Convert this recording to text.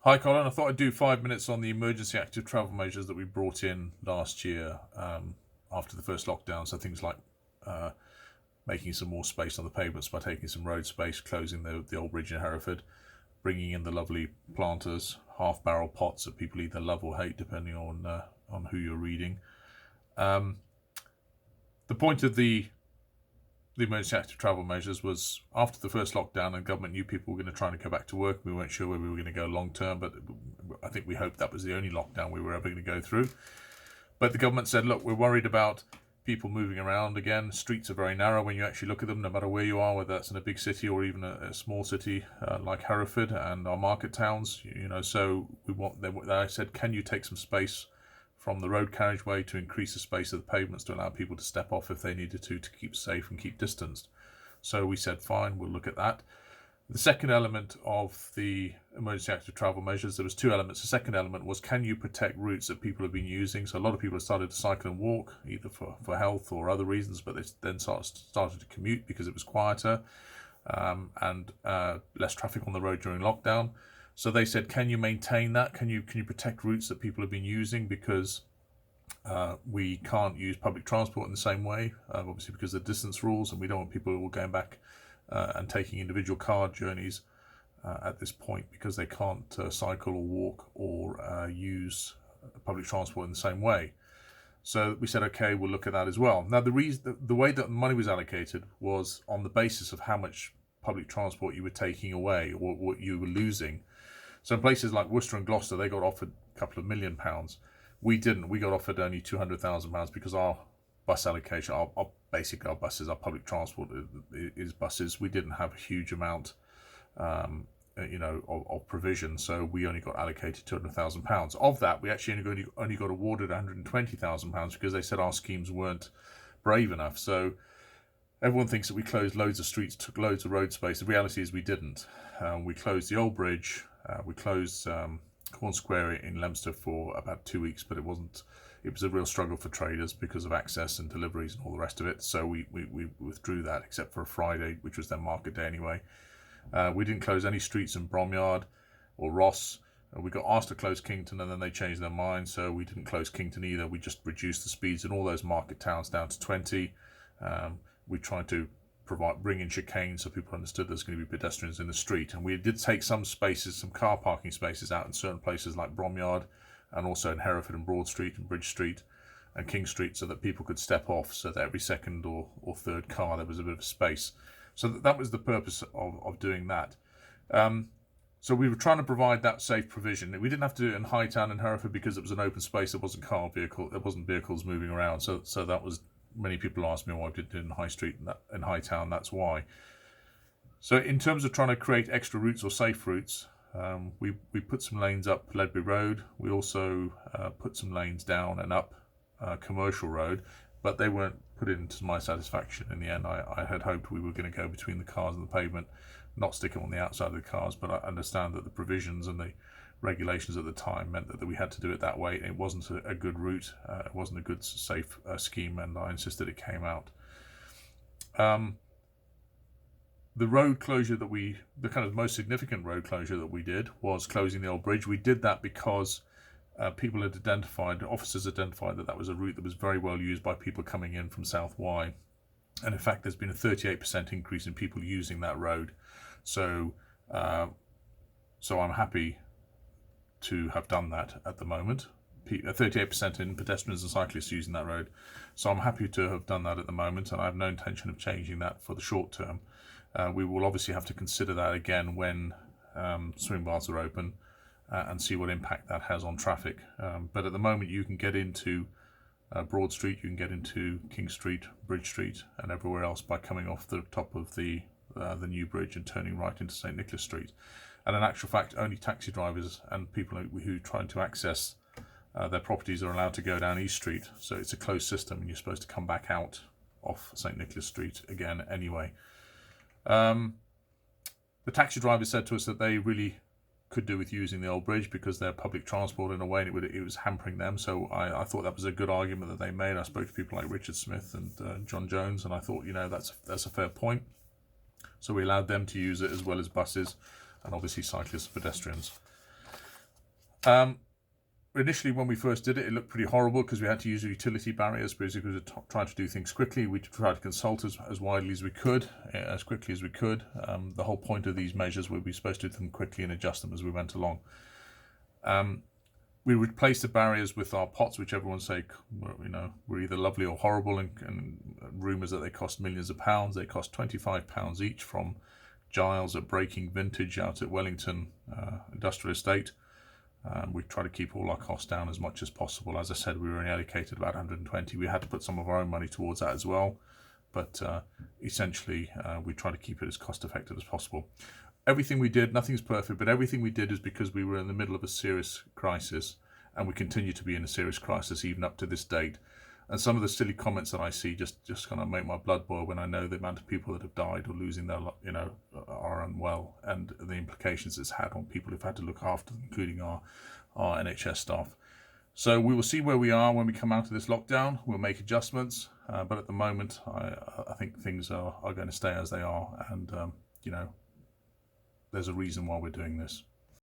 Hi, Colin. I thought I'd do 5 minutes on the emergency active travel measures that we brought in last year after the first lockdown. So things like making some more space on the pavements by taking some road space, closing the old bridge in Hereford, bringing in the lovely planters, half-barrel pots that people either love or hate depending on who you're reading. The point of the emergency active travel measures was after the first lockdown and government knew people were going to try to go back to work. We weren't sure where we were going to go long term, but I think we hoped that was the only lockdown we were ever going to go through. But the government said, look, we're worried about people moving around again. Streets are very narrow when you actually look at them, no matter where you are, whether that's in a big city or even a small city like Hereford and our market towns. So I said, can you take some space from the road carriageway to increase the space of the pavements to allow people to step off if they needed to keep safe and keep distanced. So we said, fine, we'll look at that. The second element of the emergency active travel measures, there was two elements. The second element was, can you protect routes that people have been using? So a lot of people have started to cycle and walk, either for health or other reasons, but they then started to commute because it was quieter and less traffic on the road during lockdown. So they said, can you maintain that? Can you protect routes that people have been using? Because we can't use public transport in the same way, obviously because of the distance rules, and we don't want people all going back and taking individual car journeys at this point because they can't cycle or walk or use public transport in the same way. So we said, okay, we'll look at that as well. Now, the way that money was allocated was on the basis of how much public transport you were taking away or what you were losing. So in places like Worcester and Gloucester, they got offered a couple of £1 million. We didn't. We got offered only £200,000 because our bus allocation, our buses, our public transport is buses. We didn't have a huge amount, of provision. So we only got allocated £200,000. Of that, we actually only got awarded £120,000 because they said our schemes weren't brave enough. So everyone thinks that we closed loads of streets, took loads of road space. The reality is we didn't. We closed the old bridge. We closed Corn Square in Leominster for about 2 weeks, but it was a real struggle for traders because of access and deliveries and all the rest of it. So we withdrew that, except for a Friday, which was their market day anyway. We didn't close any streets in Bromyard or Ross. We got asked to close Kington and then they changed their mind, so we didn't close Kington either. We just reduced the speeds in all those market towns down to 20. We tried to bring in chicane so people understood there's going to be pedestrians in the street, and we did take some car parking spaces out in certain places like Bromyard and also in Hereford and Broad Street and Bridge Street and King Street, so that people could step off, so that every second or third car there was a bit of space. So that was the purpose of doing that. So we were trying to provide that safe provision. We didn't have to do it in Hightown and Hereford because it was an open space. It wasn't vehicles moving around. So that was. Many people ask me why I did it in High Street and Hightown. That's why. So in terms of trying to create extra routes or safe routes, we put some lanes up Ledbury Road. We also put some lanes down and up Commercial Road, but they weren't put in to my satisfaction in the end. I had hoped we were going to go between the cars and the pavement, not stick them on the outside of the cars, but I understand that the provisions and the regulations at the time meant that we had to do it that way. It wasn't a good route, it wasn't a good safe scheme, and I insisted it came out. The road closure the kind of most significant road closure that we did was closing the old bridge. We did that because officers identified that was a route that was very well used by people coming in from South Wye, and in fact there's been a 38% increase in people using that road. So I'm happy to have done that at the moment. 38% in pedestrians and cyclists using that road. So I'm happy to have done that at the moment, and I have no intention of changing that for the short term. We will obviously have to consider that again when swim baths are open and see what impact that has on traffic. But at the moment you can get into Broad Street, you can get into King Street, Bridge Street and everywhere else by coming off the top of the new bridge and turning right into St Nicholas Street. And in actual fact, only taxi drivers and people who try to access their properties are allowed to go down East Street. So it's a closed system, and you're supposed to come back out off St Nicholas Street again anyway. The taxi drivers said to us that they really could do with using the old bridge because they're public transport in a way, and it was hampering them. So I thought that was a good argument that they made. I spoke to people like Richard Smith and John Jones, and I thought, that's a fair point. So we allowed them to use it as well as buses and obviously cyclists and pedestrians. Initially, when we first did it, it looked pretty horrible because we had to use utility barriers because we were trying to do things quickly. We tried to consult as widely as we could, as quickly as we could. The whole point of these measures would be supposed to do them quickly and adjust them as we went along. We replaced the barriers with our pots, which everyone say, were either lovely or horrible, and rumours that they cost millions of pounds. They cost £25 each from Giles at Breaking Vintage out at Wellington Industrial Estate. We try to keep all our costs down as much as possible. As I said, we were only allocated about 120. We had to put some of our own money towards that as well. But essentially, we try to keep it as cost effective as possible. Everything we did, nothing's perfect, but everything we did is because we were in the middle of a serious crisis, and we continue to be in a serious crisis even up to this date. And some of the silly comments that I see just kind of make my blood boil when I know the amount of people that have died or losing their, are unwell, and the implications it's had on people who've had to look after them, including our NHS staff. So we will see where we are when we come out of this lockdown. We'll make adjustments, but at the moment, I think things are going to stay as they are, and there's a reason why we're doing this.